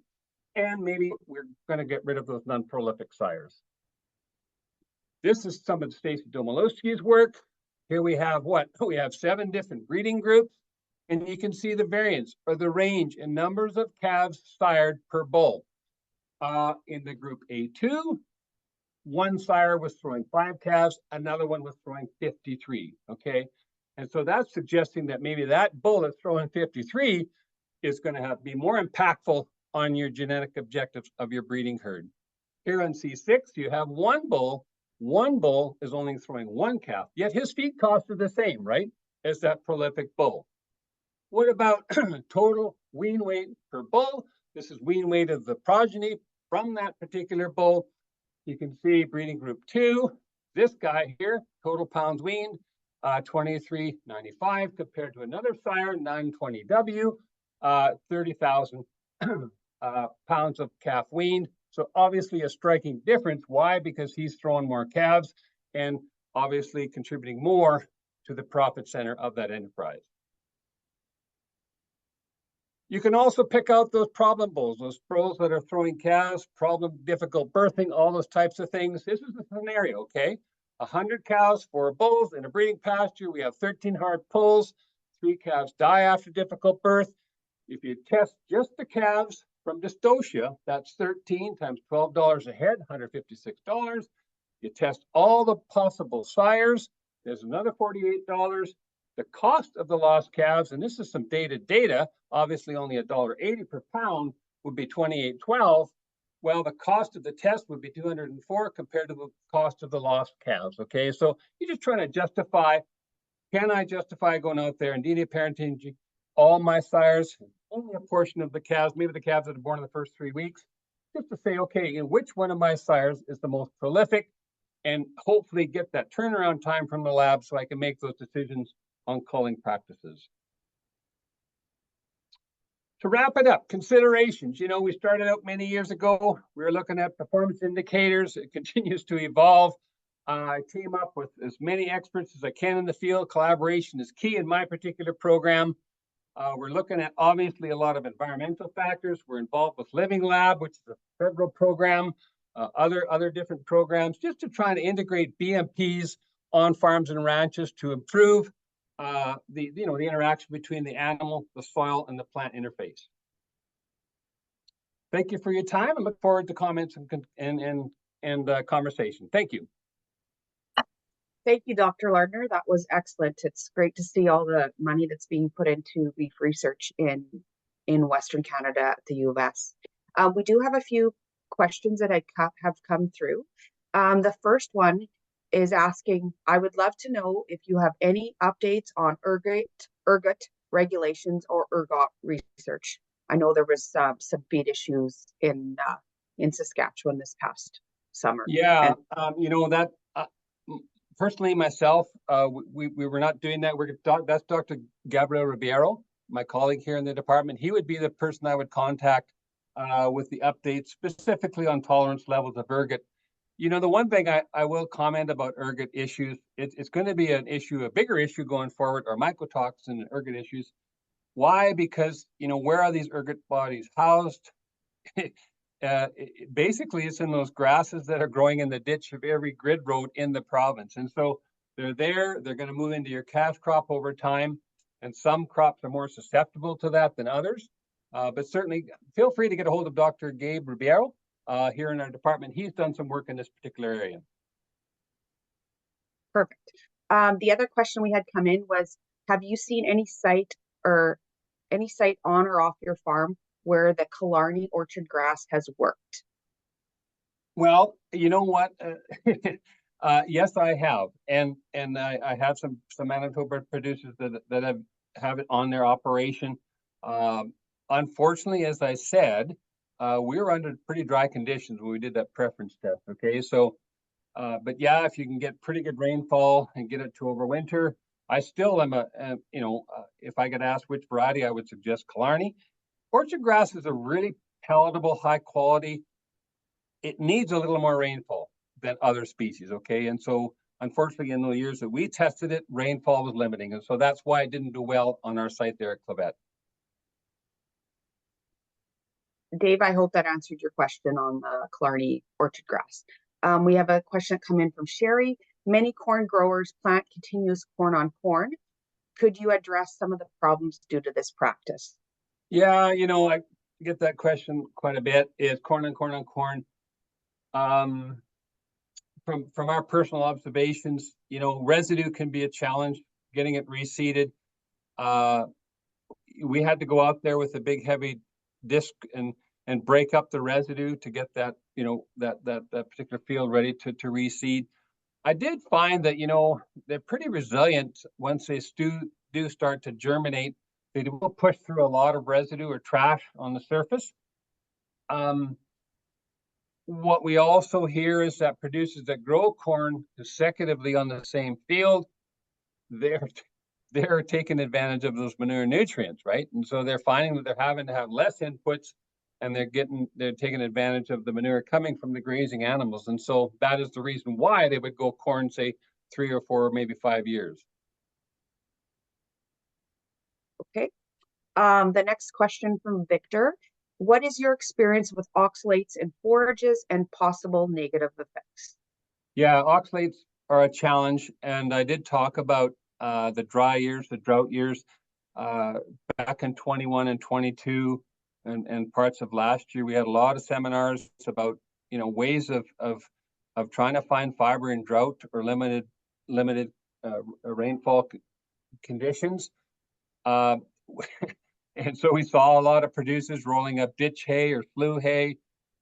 And maybe we're going to get rid of those non-prolific sires. This is some of Stacy Domolowski's work. Here we have what? We have 7 different breeding groups, and you can see the variance or the range in numbers of calves sired per bull. In the group A2, one sire was throwing 5 calves, another one was throwing 53, okay? And so that's suggesting that maybe that bull that's throwing 53 is going to be more impactful on your genetic objectives of your breeding herd. Here on C6, you have one bull. One bull is only throwing 1 calf, yet his feed costs are the same, right, as that prolific bull. What about total wean weight per bull? This is wean weight of the progeny from that particular bull. You can see breeding group 2, this guy here, total pounds weaned, 2395 compared to another sire, 920W, 30,000 pounds of calf weaned. So obviously a striking difference. Why? Because he's throwing more calves and obviously contributing more to the profit center of that enterprise. You can also pick out those problem bulls, those bulls that are throwing calves, problem, difficult birthing, all those types of things. This is the scenario, okay? 100 cows, 4 bulls in a breeding pasture. We have 13 hard pulls. 3 calves die after difficult birth. If you test just the calves from dystocia, that's 13 times $12 a head, $156. You test all the possible sires, there's another $48. The cost of the lost calves, and this is some dated data, obviously only $1.80 per pound, would be $28.12. Well, the cost of the test would be $204 compared to the cost of the lost calves, okay? So you're just trying to justify, can I justify going out there and DNA parenting all my sires, only a portion of the calves, maybe the calves that are born in the first 3 weeks, just to say, okay, in which one of my sires is the most prolific, and hopefully get that turnaround time from the lab so I can make those decisions on culling practices. To wrap it up, considerations. You know, we started out many years ago. We were looking at performance indicators. It continues to evolve. I team up with as many experts as I can in the field. Collaboration is key in my particular program. We're looking at obviously a lot of environmental factors. We're involved with Living Lab, which is a federal program, other different programs, just to try to integrate BMPs on farms and ranches to improve the interaction between the animal, the soil, and the plant interface. Thank you for your time, and look forward to comments and conversation. Thank you. Thank you, Dr. Lardner. That was excellent. It's great to see all the money that's being put into beef research in Western Canada at the U of S. We do have a few questions that have come through. The first one is asking, I would love to know if you have any updates on ergot regulations or ergot research. I know there was some feed issues in Saskatchewan this past summer. Yeah, personally, myself, we were not doing that. That's Dr. Gabriel Ribeiro, my colleague here in the department. He would be the person I would contact with the updates, specifically on tolerance levels of ergot. The one thing I will comment about ergot issues, it's going to be a bigger issue going forward, or mycotoxin and ergot issues. Why? Because, where are these ergot bodies housed? Basically, it's in those grasses that are growing in the ditch of every grid road in the province. And so they're there, they're going to move into your cash crop over time. And some crops are more susceptible to that than others. But certainly feel free to get a hold of Dr. Gabe Ribeiro here in our department. He's done some work in this particular area. Perfect. The other question we had come in was, have you seen any site on or off your farm where the Killarney orchard grass has worked? Well, you know what? Yes, I have, and I have some Manitoba producers that have it on their operation. Unfortunately, as I said, we were under pretty dry conditions when we did that preference test. Okay, so, but yeah, if you can get pretty good rainfall and get it to overwinter, I still am if I get asked which variety, I would suggest Killarney. Orchard grass is a really palatable, high quality. It needs a little more rainfall than other species, okay? And so, unfortunately, in the years that we tested it, rainfall was limiting. And so that's why it didn't do well on our site there at Clavet. Dave, I hope that answered your question on the Killarney orchard grass. We have a question that come in from Sherry. Many corn growers plant continuous corn on corn. Could you address some of the problems due to this practice? Yeah, I get that question quite a bit. Is corn on corn on corn? From our personal observations, residue can be a challenge, getting it reseeded. We had to go out there with a big heavy disc and break up the residue to get that, that particular field ready to reseed. I did find that, they're pretty resilient once they do start to germinate. They will push through a lot of residue or trash on the surface. What we also hear is that producers that grow corn consecutively on the same field, they're taking advantage of those manure nutrients, right? And so they're finding that they're having to have less inputs, and they're taking advantage of the manure coming from the grazing animals. And so that is the reason why they would go corn, say, 3 or 4, maybe 5 years. Okay. The next question from Victor. What is your experience with oxalates in forages and possible negative effects? Yeah, oxalates are a challenge. And I did talk about the dry years, the drought years, back in 21 and 22 and parts of last year. We had a lot of seminars about, ways of trying to find fiber in drought or limited rainfall conditions. And so we saw a lot of producers rolling up ditch hay or flue hay,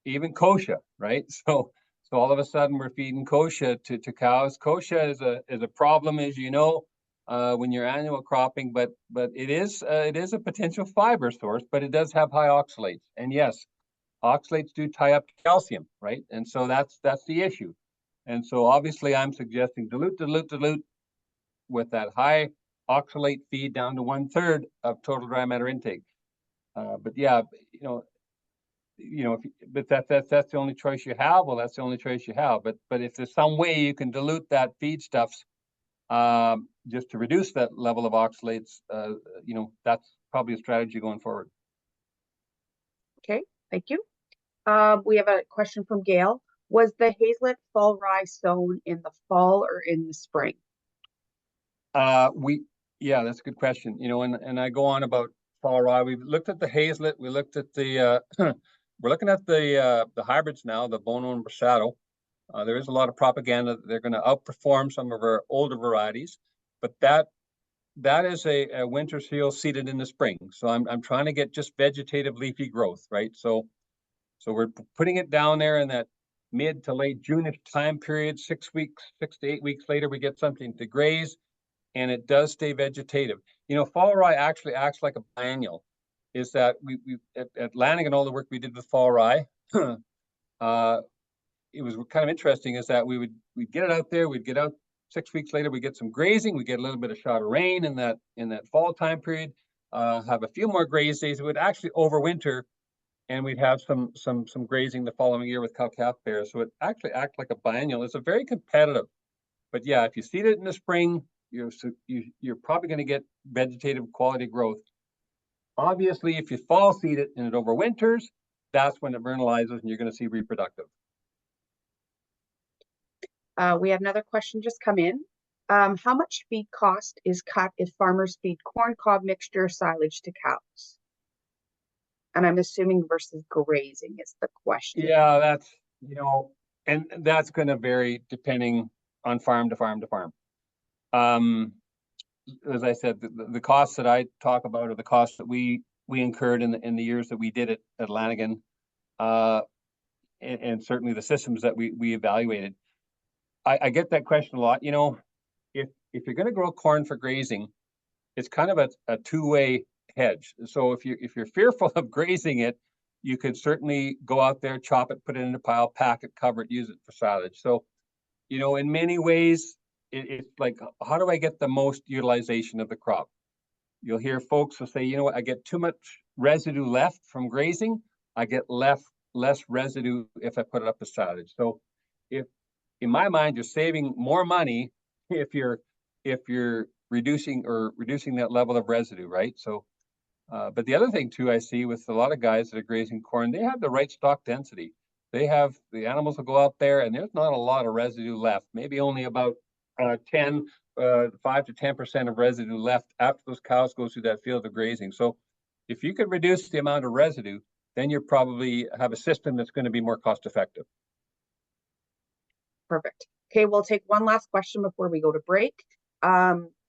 even kochia, right? So all of a sudden we're feeding kochia to cows. Kochia is a problem, as you know, when you're annual cropping, but it is a potential fiber source, but it does have high oxalates. And yes, oxalates do tie up calcium, right? And so that's the issue. And so obviously I'm suggesting dilute with that high oxalate feed down to 1/3 of total dry matter intake. But yeah, but that's the only choice you have. Well, that's the only choice you have. But if there's some way you can dilute that feedstuffs, just to reduce that level of oxalates, that's probably a strategy going forward. Okay, thank you. We have a question from Gail. Was the hazelnut fall rye sown in the fall or in the spring? Yeah, that's a good question. And I go on about fall rye. We've looked at the hazelnut. We looked at the we're looking at the hybrids now, the Bono and Brasado. There is a lot of propaganda that they're going to outperform some of our older varieties, but that is a winter seal seeded in the spring. So I'm trying to get just vegetative leafy growth, right? So we're putting it down there in that mid to late June-ish time period. 6 to 8 weeks later, we get something to graze, and it does stay vegetative. Fall rye actually acts like a biennial. Is that we at Lanigan, all the work we did with fall rye, it was kind of interesting. Is that we'd get it out there, we'd get out 6 weeks later, we get some grazing, we get a little bit of shot of rain in that fall time period, have a few more graze days. It would actually overwinter, and we'd have some grazing the following year with cow-calf bears. So it actually acts like a biennial. It's a very competitive. But yeah, if you seed it in the spring, you're probably going to get vegetative quality growth. Obviously, if you fall seed it and it overwinters, that's when it vernalizes and you're going to see reproductive. We have another question just come in. How much feed cost is cut if farmers feed corn cob mixture silage to cows? And I'm assuming versus grazing is the question. Yeah, that's, and that's going to vary depending on farm to farm to farm. As I said, the costs that I talk about are the costs that we incurred in the years that we did it at Lanigan, and certainly the systems that we evaluated. I get that question a lot. If you're going to grow corn for grazing, it's kind of a two-way hedge. So if you're fearful of grazing it, you could certainly go out there, chop it, put it in a pile, pack it, cover it, use it for silage. So, in many ways, it's like, how do I get the most utilization of the crop? You'll hear folks will say, I get too much residue left from grazing. I get less residue if I put it up as silage. So if, in my mind, you're saving more money if you're reducing that level of residue, right? So, but the other thing too, I see with a lot of guys that are grazing corn, they have the right stock density. The animals will go out there and there's not a lot of residue left, maybe only about 5 to 10% of residue left after those cows go through that field of grazing. So if you could reduce the amount of residue, then you probably have a system that's going to be more cost effective. Perfect. Okay, we'll take one last question before we go to break.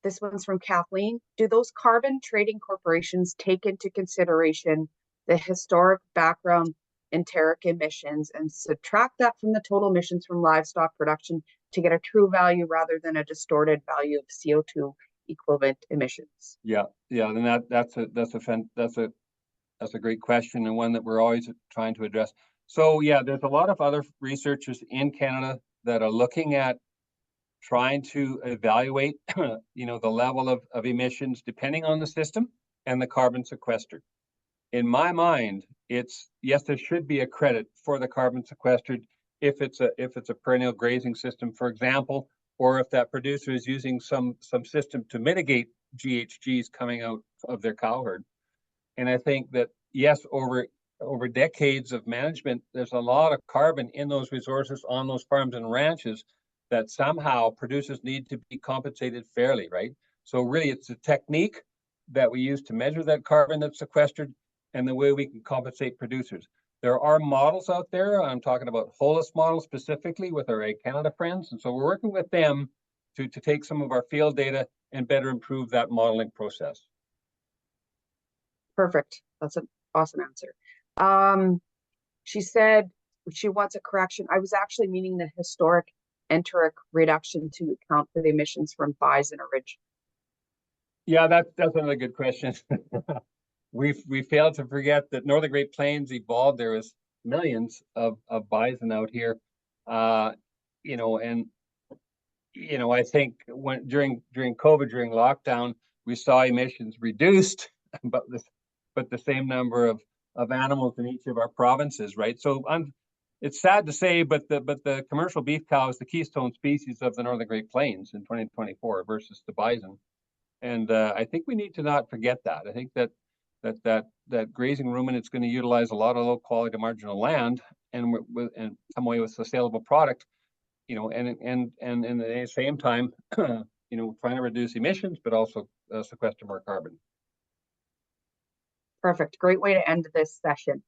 This one's from Kathleen. Do those carbon trading corporations take into consideration the historic background enteric emissions and subtract that from the total emissions from livestock production to get a true value rather than a distorted value of CO2 equivalent emissions? Yeah, and that's a great question, and one that we're always trying to address. So yeah, there's a lot of other researchers in Canada that are looking at trying to evaluate, the level of emissions depending on the system and the carbon sequestered. In my mind, yes, there should be a credit for the carbon sequestered if it's a perennial grazing system, for example, or if that producer is using some system to mitigate GHGs coming out of their cow herd. And I think that yes, over decades of management, there's a lot of carbon in those resources on those farms and ranches that somehow producers need to be compensated fairly, right? So really, it's a technique that we use to measure that carbon that's sequestered and the way we can compensate producers. There are models out there. I'm talking about Holus models specifically with our Ag Canada friends. And so we're working with them to take some of our field data and better improve that modeling process. Perfect. That's an awesome answer. She said she wants a correction. I was actually meaning the historic enteric reduction to account for the emissions from bison ridge. Yeah, that's another good question. We failed to forget that Northern Great Plains evolved. There was millions of bison out here, and I think when during COVID, during lockdown, we saw emissions reduced, but the same number of animals in each of our provinces, right? So it's sad to say, but the commercial beef cow is the keystone species of the Northern Great Plains in 2024 versus the bison. And I think we need to not forget that. I think that grazing ruminant's going to utilize a lot of low quality marginal land and come away with a saleable product, you know, and at the same time, you know, trying to reduce emissions, but also sequester more carbon. Perfect. Great way to end this session.